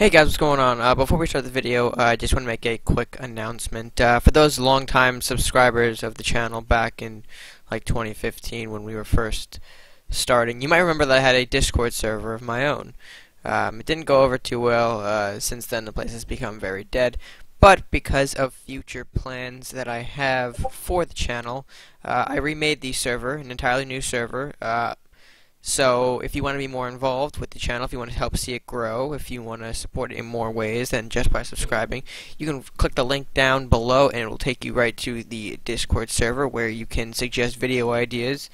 Hey guys, what's going on? Before we start the video, I just want to make a quick announcement. For those long-time subscribers of the channel back in like 2015 when we were first starting, you might remember that I had a Discord server of my own. It didn't go over too well. Since then the place has become very dead. But because of future plans that I have for the channel, I remade the server, an entirely new server. So if you want to be more involved with the channel, if you want to help see it grow, if you want to support it in more ways than just by subscribing, you can click the link down below and it will take you right to the Discord server where you can suggest video ideas,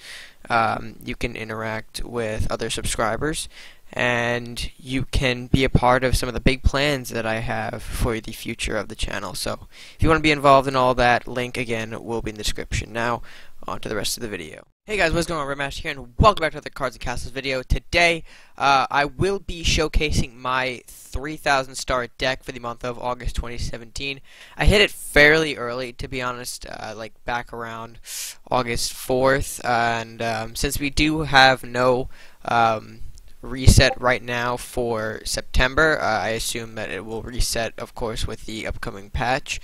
you can interact with other subscribers, and you can be a part of some of the big plans that I have for the future of the channel. So if you want to be involved in all that, link again will be in the description. Now, on to the rest of the video. Hey guys, what's going on? RedMaster here, and welcome back to the Cards and Castles video. Today, I will be showcasing my 3,000 star deck for the month of August 2017. I hit it fairly early, to be honest, like back around August 4th, and since we do have no reset right now for September, I assume that it will reset, of course, with the upcoming patch.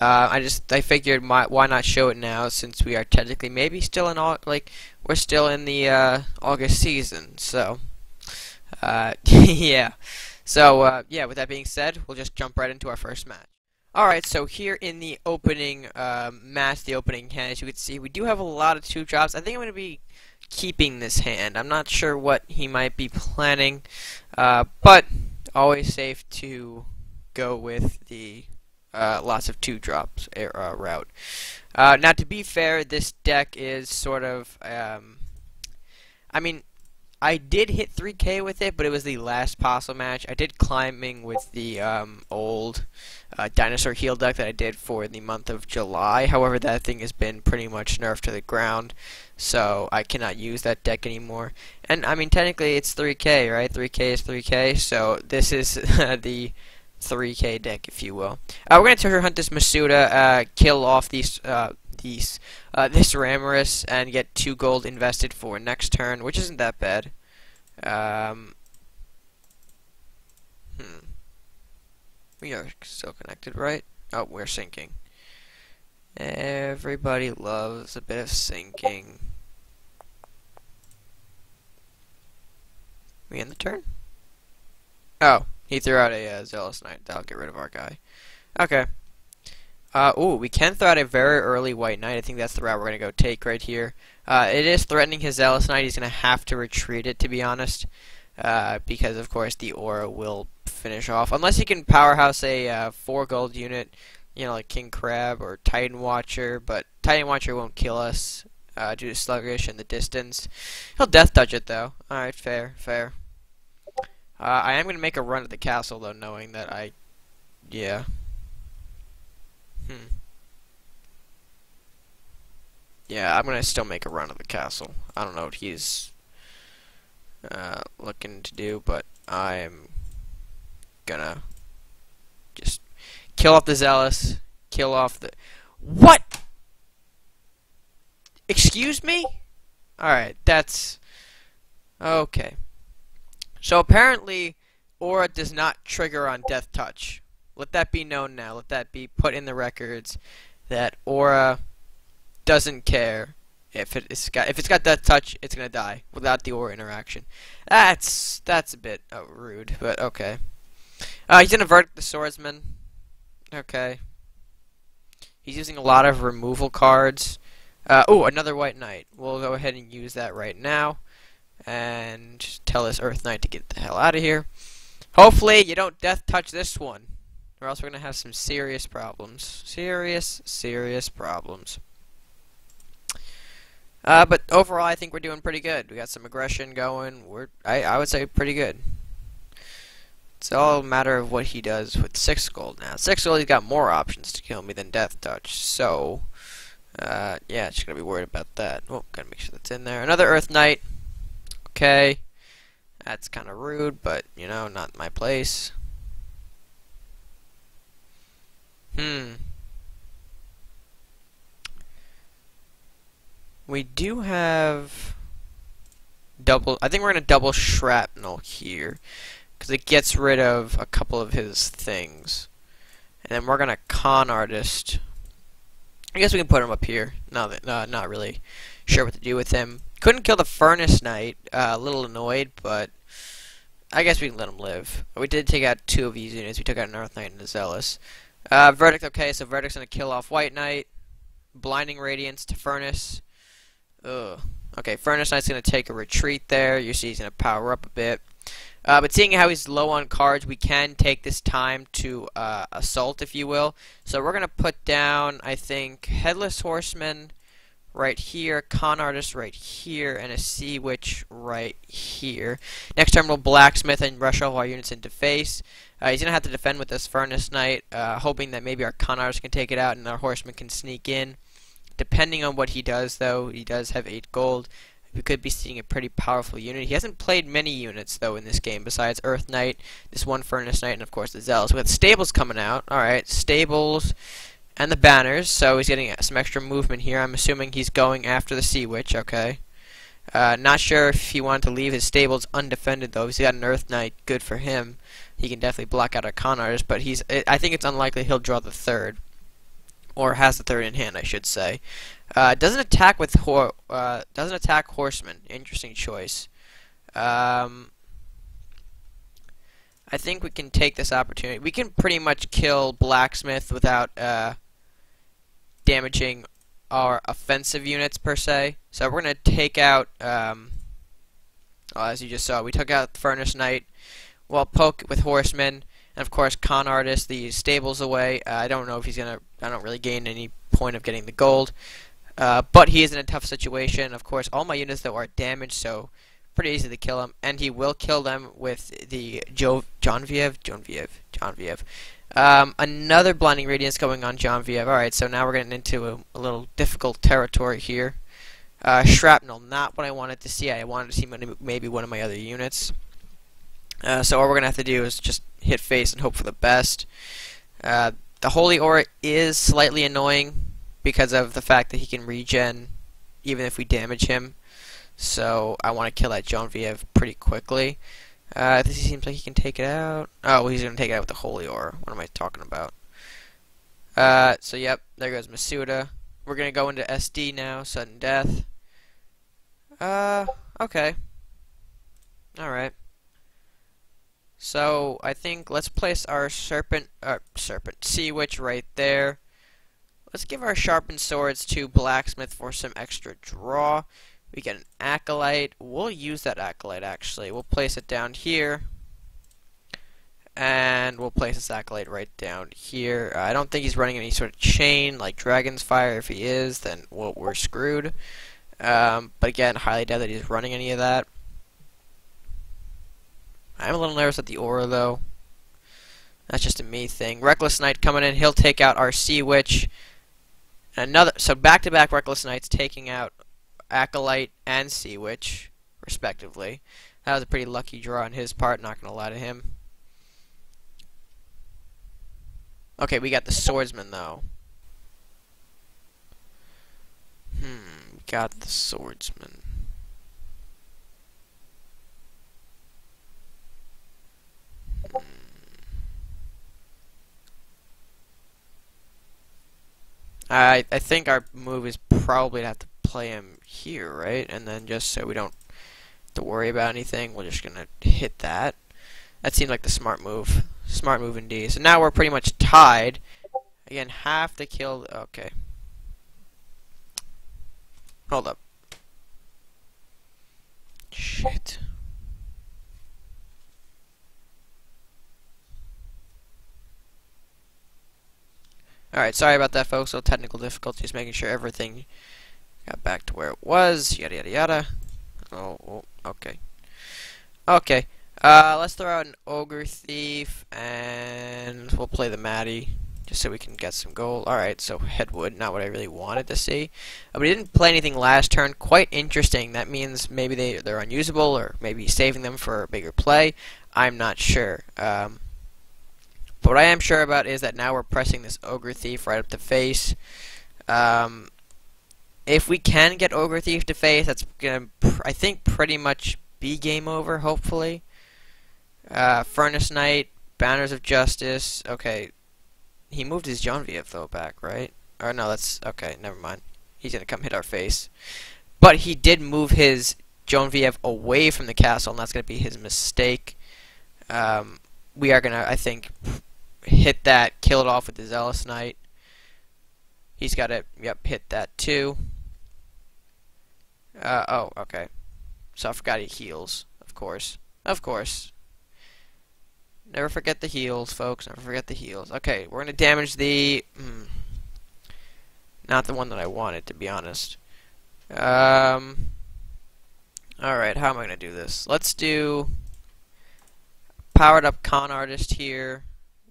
I figured why not show it now, since we are technically maybe still in we're still in the August season. So yeah. So yeah, with that being said, we'll just jump right into our first match. Alright, so here in the opening match, the opening hand, as you can see, we do have a lot of 2-drops. I think I'm going to be keeping this hand. I'm not sure what he might be planning, but always safe to go with the lots of 2-drops route. Now, to be fair, this deck is sort of, I mean, I did hit 3K with it, but it was the last possible match. I did climbing with the old dinosaur heal deck that I did for the month of July. However, that thing has been pretty much nerfed to the ground, so I cannot use that deck anymore. And, I mean, technically it's 3K, right? 3K is 3K, so this is the 3K deck, if you will. We're going to treasure hunt this Masuda, kill off this Ramorous, and get 2 gold invested for next turn, which isn't that bad. We are still connected, right? Oh, we're syncing. Everybody loves a bit of syncing. We end the turn? Oh. He threw out a Zealous Knight. That'll get rid of our guy. Okay. Ooh, we can throw out a very early White Knight. I think that's the route we're going to go take right here. It is threatening his Zealous Knight. He's going to have to retreat it, to be honest. Because, of course, the Aura will finish off. Unless he can powerhouse a 4 gold unit, you know, like King Crab or Titan Watcher. But Titan Watcher won't kill us due to Sluggish and the distance. He'll Death Touch it, though. Alright, fair, fair. I am going to make a run at the castle, though, knowing that yeah. Yeah, I'm going to still make a run at the castle. I don't know what he's looking to do, but I'm going to just kill off the Zealous, kill off the... What?! Excuse me? Alright, that's... Okay. So apparently, Aura does not trigger on Death Touch. Let that be known now. Let that be put in the records that Aura doesn't care if it's got Death Touch, it's gonna die without the Aura interaction. That's a bit rude, but okay. He's gonna Verdict the Swordsman. Okay. He's using a lot of removal cards. Oh, another White Knight. We'll go ahead and use that right now. And tell this Earth Knight to get the hell out of here. Hopefully you don't Death Touch this one, or else we're going to have some serious problems. Serious problems. But overall, I think we're doing pretty good. We got some aggression going. I would say pretty good. It's all a matter of what he does with 6 gold now. 6 gold, he's got more options to kill me than Death Touch. So, yeah, just going to be worried about that. Oh, got to make sure that's in there. Another Earth Knight. Okay, that's kind of rude, but, you know, not my place. We do have double... I think we're going to double Shrapnel here, because it gets rid of a couple of his things. And then we're gonna con artist. I guess we can put him up here. Not really sure what to do with him. Couldn't kill the Furnace Knight. A little annoyed, but I guess we can let him live. We did take out 2 of these units. We took out an Earth Knight and a Zealous. Verdict, okay, so Verdict's gonna kill off White Knight. Blinding Radiance to Furnace. Ugh. Okay, Furnace Knight's gonna take a retreat there. You see he's gonna power up a bit. But seeing how he's low on cards, we can take this time to assault, if you will. So we're going to put down, I think, Headless Horseman right here, Con Artist right here, and a Sea Witch right here. Next turn we'll Blacksmith and rush all our units into face. He's going to have to defend with this Furnace Knight, hoping that maybe our Con Artist can take it out and our Horseman can sneak in. Depending on what he does, though, he does have 8 gold. We could be seeing a pretty powerful unit. He hasn't played many units, though, in this game, besides Earth Knight, this one Furnace Knight, and, of course, the Zealous. We got Stables coming out. Alright, Stables and the Banners, so he's getting some extra movement here. I'm assuming he's going after the Sea Witch, okay. Not sure if he wanted to leave his Stables undefended, though. He's got an Earth Knight, good for him. He can definitely block out our Con Artist, but I think it's unlikely he'll draw the 3rd. Or has the 3rd in hand, I should say. Doesn't attack Horseman. Interesting choice. I think we can take this opportunity. We can pretty much kill Blacksmith without damaging our offensive units per se. So we're gonna take out. As you just saw, we took out the Furnace Knight. We'll poke with Horseman. And of course, Con Artist, the Stables away. I don't know if he's gonna. I don't really gain any point of getting the gold, but he is in a tough situation. Of course, all my units though are damaged, so pretty easy to kill him. And he will kill them with the Genevieve. Another Blinding Radiance going on Genevieve. All right, so now we're getting into a little difficult territory here. Shrapnel, not what I wanted to see. I wanted to see maybe one of my other units. So all we're going to have to do is just hit face and hope for the best. The Holy Aura is slightly annoying because of the fact that he can regen even if we damage him. So I want to kill that Genevieve pretty quickly. This seems like he can take it out. Oh, he's going to take it out with the Holy Aura. What am I talking about? So yep, there goes Masuda. We're going to go into SD now, Sudden Death. Okay. Alright. So I think let's place our Sea Witch right there. Let's give our Sharpened Swords to Blacksmith for some extra draw. We get an Acolyte. We'll use that Acolyte actually. We'll place it down here. And we'll place this Acolyte right down here. I don't think he's running any sort of chain like Dragon's Fire. If he is, then we're screwed. But again, highly doubt that he's running any of that. I'm a little nervous at the aura, though. That's just a me thing. Reckless Knight coming in. He'll take out our Sea Witch. So back-to-back Reckless Knights taking out Acolyte and Sea Witch, respectively. That was a pretty lucky draw on his part, not going to lie to him. Okay, we got the Swordsman, though. Got the Swordsman. I think our move is probably to have to play him here, right? And then just so we don't have to worry about anything, we're just gonna hit that. That seems like the smart move. Smart move indeed. So now we're pretty much tied. Again, have to kill. Okay. Hold up. Shit. Alright, sorry about that, folks. So technical difficulties, making sure everything got back to where it was. Yada, yada, yada. Oh, okay. Okay. Let's throw out an Ogre Thief, and we'll play the Maddie, just so we can get some gold. Alright, so Headwood, not what I really wanted to see. But he didn't play anything last turn. Quite interesting. That means maybe they're unusable, or maybe he's saving them for a bigger play. I'm not sure. But what I am sure about is that now we're pressing this Ogre Thief right up to face. If we can get Ogre Thief to face, that's going to, I think, pretty much be game over, hopefully. Furnace Knight, Banners of Justice. Okay, he moved his Genevieve though back, right? Or no, that's okay. Never mind. He's gonna come hit our face. But he did move his Genevieve away from the castle, and that's gonna be his mistake. We are gonna, I think, hit that, kill it off with the Zealous Knight. He's got to, yep, hit that too. Oh, okay. So I forgot he heals, of course. Of course. Never forget the heals, folks. Never forget the heals. Okay, we're going to damage the... not the one that I wanted, to be honest. Alright, how am I going to do this? Let's do... Powered up Con Artist here.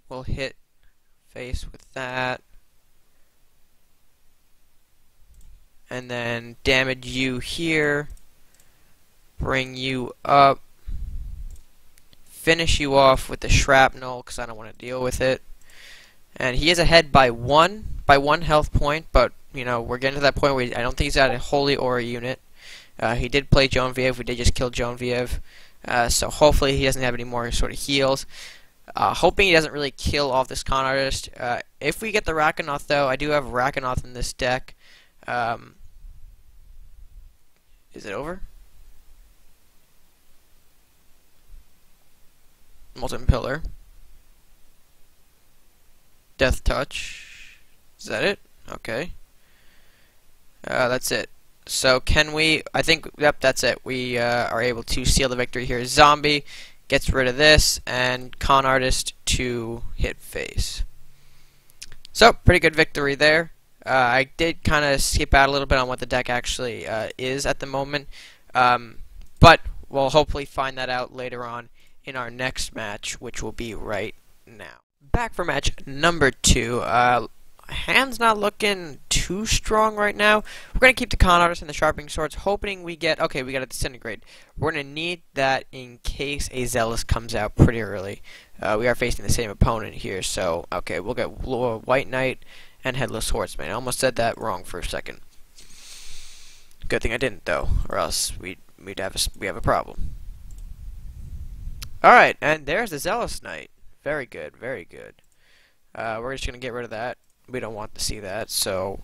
We'll hit face with that. And then damage you here. Bring you up. Finish you off with the shrapnel because I don't want to deal with it. And he is ahead by one health point, but you know we're getting to that point where I don't think he's got a Holy Aura unit. He did play Genevieve. We did just kill Genevieve, so hopefully he doesn't have any more sort of heals. Hoping he doesn't really kill off this Con Artist. If we get the Rakanoth though, I do have Rakanoth in this deck. Is it over? Molten Pillar. Death Touch. Is that it? Okay. That's it. So can we... I think... Yep, that's it. We are able to seal the victory here. Zombie gets rid of this, and Con Artist to hit face. So, pretty good victory there. I did kind of skip out a little bit on what the deck actually is at the moment, but we'll hopefully find that out later on in our next match, which will be right now. Back for match number 2. Hand's not looking too strong right now. We're going to keep the Con Artist and the Sharpening Swords, hoping we get... Okay, we got a Disintegrate. We're going to need that in case a Zealous comes out pretty early. We are facing the same opponent here, so... Okay, we'll get White Knight and Headless Horseman. I almost said that wrong for a second. Good thing I didn't, though, or else we have a problem. Alright, and there's the Zealous Knight. Very good, very good. We're just going to get rid of that. We don't want to see that, so...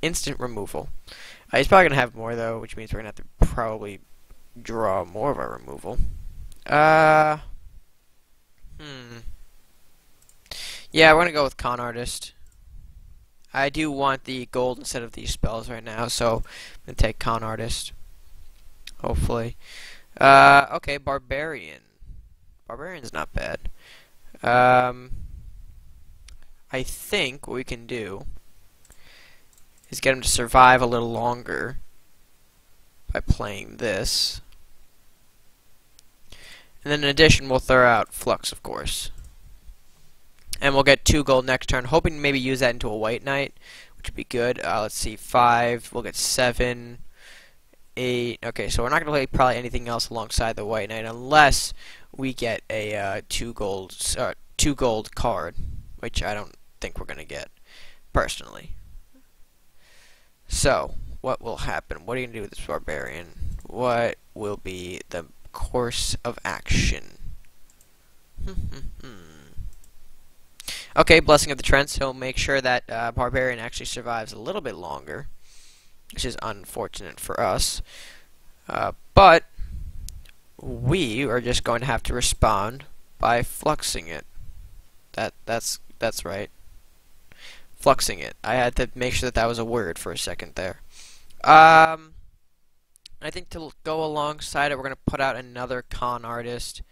Instant removal. He's probably going to have more, though, which means we're going to have to probably draw more of our removal. Yeah, we're going to go with Con Artist. I do want the gold instead of these spells right now, so I'm going to take Con Artist. Hopefully. Okay, Barbarian. Barbarian's not bad. I think what we can do is get him to survive a little longer by playing this. And then in addition, we'll throw out Flux, of course. And we'll get 2 gold next turn, hoping to maybe use that into a White Knight, which would be good. Let's see, 5, we'll get 7, 8. Okay, so we're not going to play probably anything else alongside the White Knight unless we get a 2 gold card, which I don't think we're going to get, personally. So, what will happen? What are you going to do with this Barbarian? What will be the course of action? Okay, Blessing of the Trents. He'll make sure that Barbarian actually survives a little bit longer, which is unfortunate for us. But we are just going to have to respond by fluxing it. That's right. Fluxing it. I had to make sure that that was a word for a second there. I think to go alongside it, we're going to put out another Con Artist.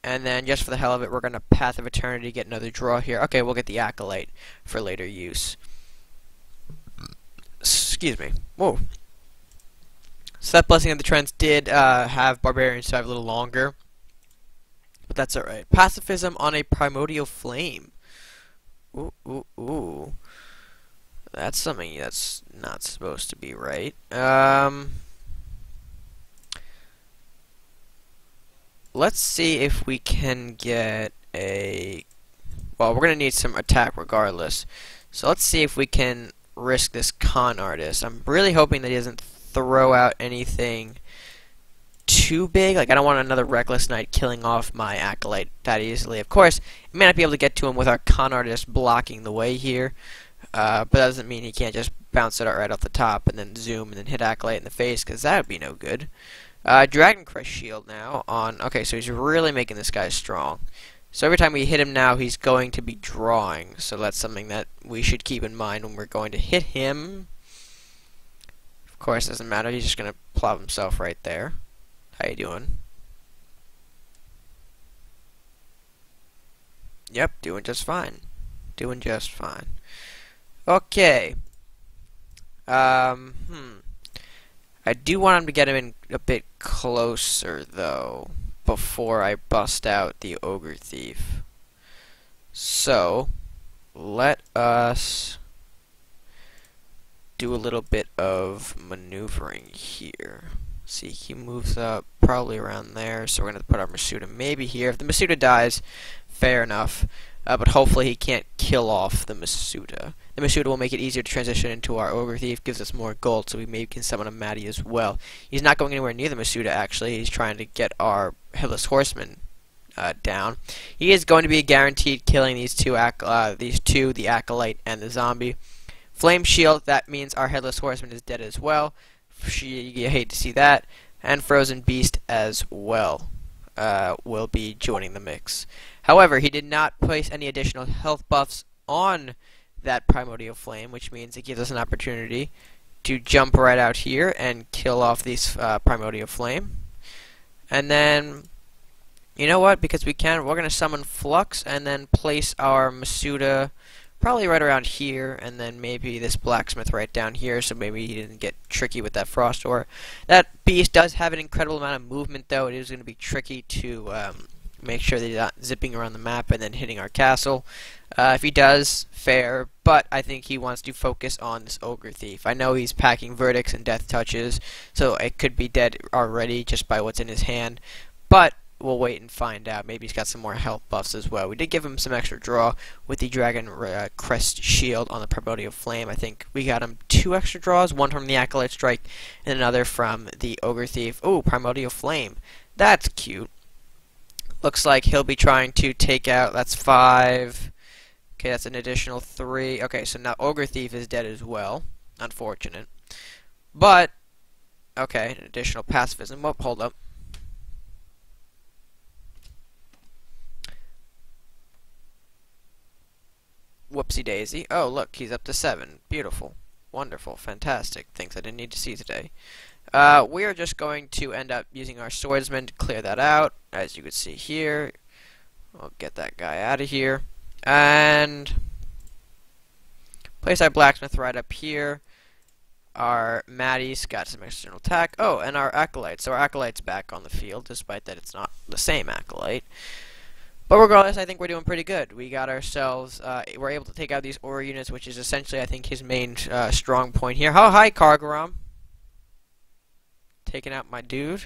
And then, just for the hell of it, we're going to Path of Eternity, get another draw here. Okay, we'll get the Acolyte for later use. Excuse me. Whoa. So that Blessing of the Trents did have Barbarian survive a little longer. But that's alright. Pacifism on a Primordial Flame. Ooh, ooh, ooh. That's something that's not supposed to be right. Let's see if we can get a... Well, we're going to need some attack regardless. So let's see if we can risk this Con Artist. I'm really hoping that he doesn't throw out anything too big. Like, I don't want another Reckless Knight killing off my Acolyte that easily. Of course, we may not be able to get to him with our Con Artist blocking the way here, but that doesn't mean he can't just bounce it out right off the top and then zoom and then hit Acolyte in the face, because that would be no good. Dragon Crest Shield now on... Okay, so he's really making this guy strong. So every time we hit him now, he's going to be drawing. So that's something that we should keep in mind when we're going to hit him. Of course, doesn't matter. He's just going to plop himself right there. How you doing? Yep, doing just fine. Doing just fine. Okay. I do want him to get him in a bit closer, though, before I bust out the Ogre Thief. So, let us do a little bit of maneuvering here. See, he moves up probably around there, so we're going to put our Masuda maybe here. If the Masuda dies, fair enough, but hopefully he can't kill off the Masuda. The Masuda will make it easier to transition into our Ogre Thief, gives us more gold, so we maybe can summon a Maddie as well. He's not going anywhere near the Masuda, actually. He's trying to get our Headless Horseman down. He is going to be guaranteed killing these two, the Acolyte and the Zombie. Flame Shield, that means our Headless Horseman is dead as well. You hate to see that. And Frozen Beast as well will be joining the mix. However, he did not place any additional health buffs on that Primordial Flame, which means it gives us an opportunity to jump right out here and kill off these Primordial Flame. And then, you know what? Because we can, we're going to summon Flux and then place our Masuda probably right around here, and then maybe this Blacksmith right down here, so maybe he didn't get tricky with that Frost Ore. That beast does have an incredible amount of movement, though. It is going to be tricky to make sure that he's not zipping around the map and then hitting our castle. If he does, fair, but I think he wants to focus on this Ogre Thief. I know he's packing Verdicts and Death Touches, so it could be dead already just by what's in his hand, but we'll wait and find out. Maybe he's got some more health buffs as well. We did give him some extra draw with the Dragon Crest Shield on the Primordial Flame. I think we got him 2 extra draws, one from the Acolyte Strike and another from the Ogre Thief. Oh, Primordial Flame. That's cute. Looks like he'll be trying to take out, that's 5. Okay, that's an additional 3. Okay, so now Ogre Thief is dead as well. Unfortunate. But, okay, an additional pacifism. Whoop, hold up. Whoopsie daisy. Oh, look, he's up to 7. Beautiful. Wonderful. Fantastic. Things I didn't need to see today. We are just going to end up using our swordsman to clear that out. As you can see here. I'll get that guy out of here. And place our blacksmith right up here. Our Maddie's got some external attack. Oh, and our Acolyte. So our Acolyte's back on the field, despite that it's not the same Acolyte. But regardless, I think we're doing pretty good. We got ourselves, we're able to take out these aura units, which is essentially, I think, his main strong point here. Oh, hi, Kargaram. Taking out my dude.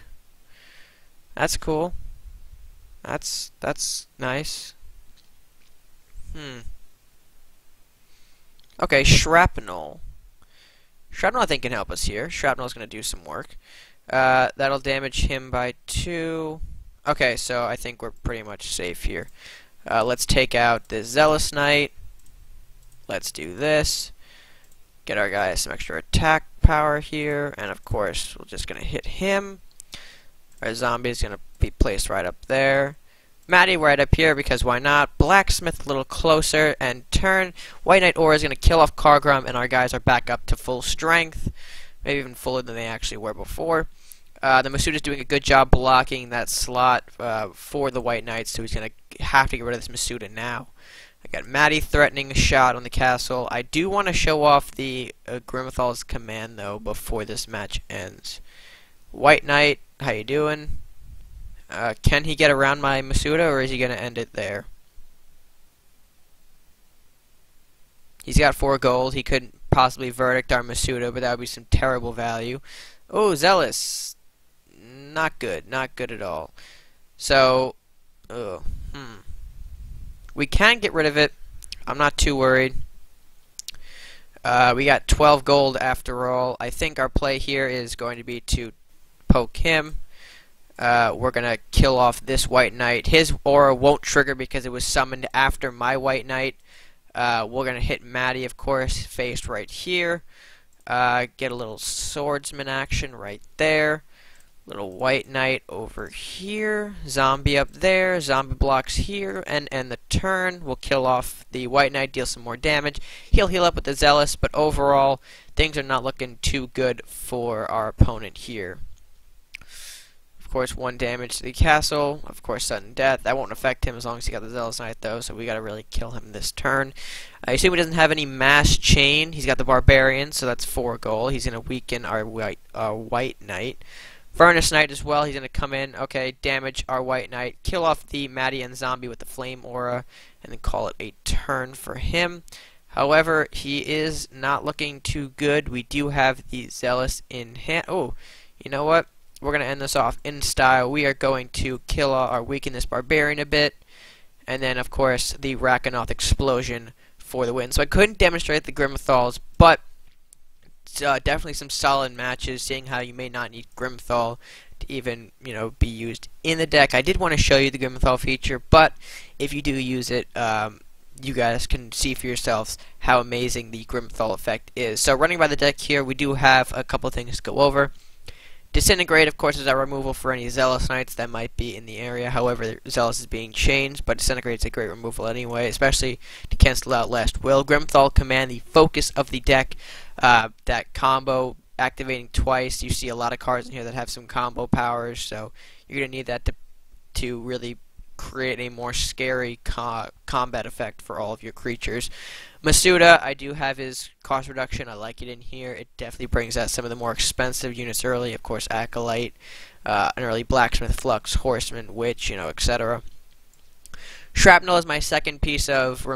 That's cool. That's nice. Okay, Shrapnel. Shrapnel, I think, can help us here. Shrapnel's going to do some work. That'll damage him by 2. Okay, so I think we're pretty much safe here. Let's take out this Zealous Knight. Let's do this. Get our guy some extra attack power here. And of course, we're just going to hit him. Our zombie is going to be placed right up there. Maddie right up here, because why not? Blacksmith a little closer, and turn. White Knight Aura is going to kill off Kargram, and our guys are back up to full strength. Maybe even fuller than they actually were before. The Masuda is doing a good job blocking that slot for the White Knights, so he's going to have to get rid of this Masuda now. I got Maddie threatening a shot on the castle. I do want to show off the Grimthal's command, though, before this match ends. White Knight, how you doing? Can he get around my Masuda, or is he going to end it there? He's got 4 gold. He couldn't possibly verdict our Masuda, but that would be some terrible value. Oh, Zealous. Not good. Not good at all. So, we can get rid of it. I'm not too worried. We got 12 gold after all. I think our play here is going to be to poke him. we're gonna kill off this White Knight. His aura won't trigger because it was summoned after my White Knight. We're gonna hit Maddie, of course, faced right here. Get a little swordsman action right there. Little White Knight over here. Zombie up there. Zombie blocks here. And end the turn. We'll kill off the White Knight, deal some more damage. He'll heal up with the Zealous, but overall, things are not looking too good for our opponent here. Of course, 1 damage to the castle. Of course, sudden death. That won't affect him as long as he got the Zealous Knight, though, so we gotta really kill him this turn. You see he doesn't have any mass chain. He's got the Barbarian, so that's 4 gold. He's gonna weaken our White Knight. Furnace Knight as well. He's gonna come in. Okay, damage our White Knight. Kill off the Maddie and Zombie with the Flame Aura, and then call it a turn for him. However, he is not looking too good. We do have the Zealous in hand. Oh, you know what? We're going to end this off in style. We are going to kill or weaken this Barbarian a bit. And then, of course, the Rakanoth Explosion for the win. So I couldn't demonstrate the Grimthals, but definitely some solid matches, seeing how you may not need Grimthal to even, be used in the deck. I did want to show you the Grimthal feature, but if you do use it, you guys can see for yourselves how amazing the Grimthal effect is. So running by the deck here, we do have a couple things to go over. Disintegrate, of course, is our removal for any Zealous Knights that might be in the area. However, Zealous is being changed, but Disintegrate is a great removal anyway, especially to cancel out Last Will. Grimthal Command, the focus of the deck. That combo activating twice. You see a lot of cards in here that have some combo powers, so you're going to need that to really create a more scary combat effect for all of your creatures. Masuda, I do have his cost reduction. I like it in here. It definitely brings out some of the more expensive units early. Of course, Acolyte, an early Blacksmith, Flux, Horseman, Witch, etc. Shrapnel is my second piece of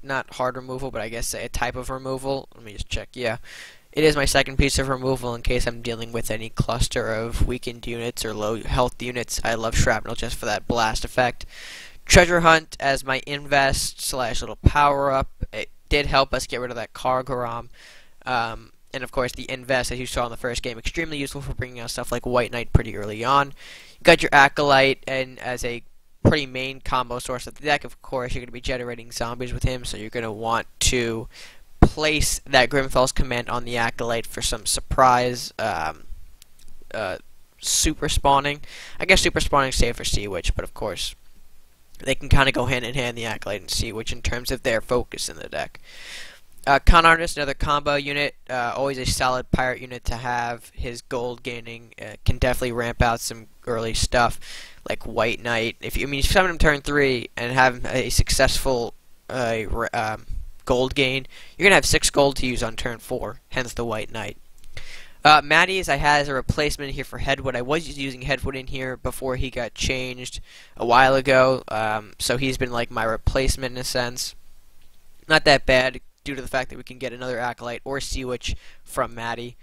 not hard removal, but I guess a type of removal. Let me just check. Yeah. It is my second piece of removal in case I'm dealing with any cluster of weakened units or low health units. I love Shrapnel just for that blast effect. Treasure Hunt as my invest / little power up. It did help us get rid of that Kargaram. And of course the invest, as you saw in the first game, extremely useful for bringing out stuff like White Knight pretty early on. You got your Acolyte, and as a pretty main combo source of the deck, of course, you're going to be generating zombies with him, so you're going to want to place that Grimthal's Command on the Acolyte for some surprise super spawning. I guess super spawning is safe for Sea Witch, but of course they can kind of go hand in hand, the Acolyte and Sea Witch, in terms of their focus in the deck. Con Artist, another combo unit, always a solid pirate unit to have. His gold gaining can definitely ramp out some early stuff like White Knight. If you summon him turn 3 and have a successful gold gain, you're going to have 6 gold to use on turn 4, hence the White Knight. Maddie's I had as a replacement here for Headwood. I was using Headwood in here before he got changed a while ago, so he's been like my replacement in a sense. Not that bad, due to the fact that we can get another Acolyte or Sea Witch from Maddie.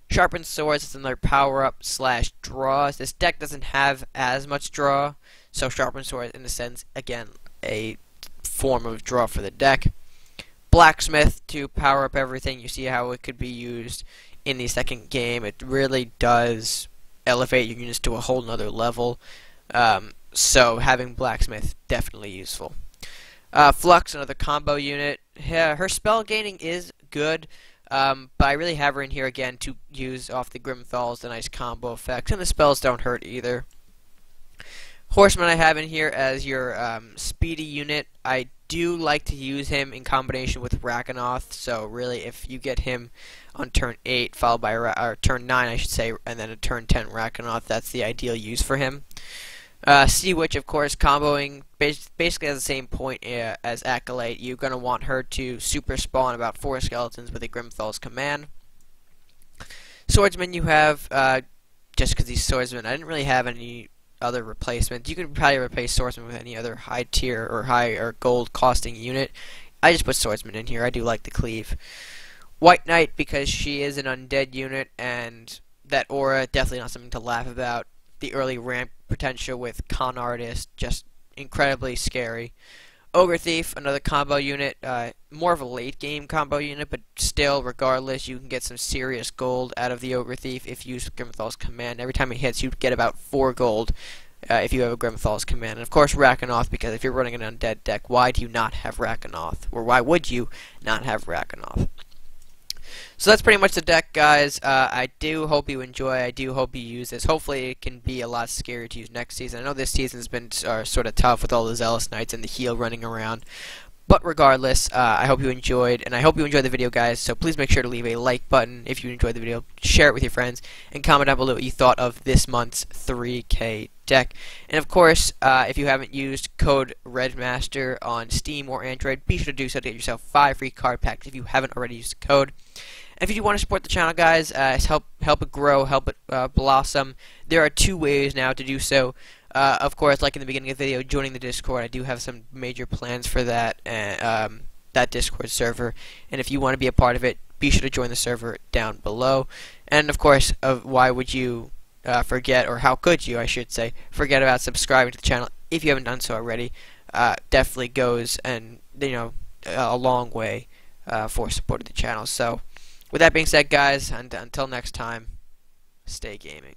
Sharpened Swords is another power-up / draws. This deck doesn't have as much draw, so Sharpened Swords, in a sense, again, a form of draw for the deck. Blacksmith to power up everything. You see how it could be used in the second game. It really does elevate your units to a whole nother level. So having Blacksmith, definitely useful. Flux, another combo unit. Her spell gaining is good, but I really have her in here again to use off the Grimthals, the nice combo effects, and the spells don't hurt either. Horseman I have in here as your speedy unit. I do like to use him in combination with Rakanoth, so really if you get him on turn 8 followed by or turn 9 I should say, and then a turn 10 Rakanoth, that's the ideal use for him. Sea Witch, of course, comboing basically at the same point as Acolyte. You're going to want her to super spawn about 4 skeletons with a Grimthal's Command. Swordsman you have, just because he's Swordsman, I didn't really have any other replacements. You can probably replace Swordsman with any other high tier or high or gold costing unit. I just put Swordsman in here. I do like the cleave. White Knight, because she is an undead unit, and that aura, definitely not something to laugh about. The early ramp potential with Con Artist, just incredibly scary. Ogre Thief, another combo unit, more of a late game combo unit, but still, regardless, you can get some serious gold out of the Ogre Thief if you use Grimthal's command. Every time he hits, you get about 4 gold if you have a Grimthal's command. And of course, Rakanoth, because if you're running an undead deck, why do you not have Rakanoth? Or why would you not have Rakanoth? So that's pretty much the deck, guys. I do hope you enjoy. I do hope you use this. Hopefully it can be a lot scarier to use next season. I know this season's been sort of tough with all the Zealous Knights and the heal running around. But regardless, I hope you enjoyed, and I hope you enjoyed the video, guys. So please make sure to leave a like button if you enjoyed the video, share it with your friends, and comment down below what you thought of this month's 3K deck. And of course, if you haven't used code RedMaster on Steam or Android, be sure to do so to get yourself 5 free card packs if you haven't already used the code. And if you do want to support the channel, guys, help it grow, help it blossom, there are 2 ways now to do so. Of course, like in the beginning of the video, joining the Discord. I do have some major plans for that Discord server. And if you want to be a part of it, be sure to join the server down below. And of course, why would you forget, or how could you, I should say, forget about subscribing to the channel if you haven't done so already? Definitely goes and a long way for supporting the channel. So, with that being said, guys, until next time, stay gaming.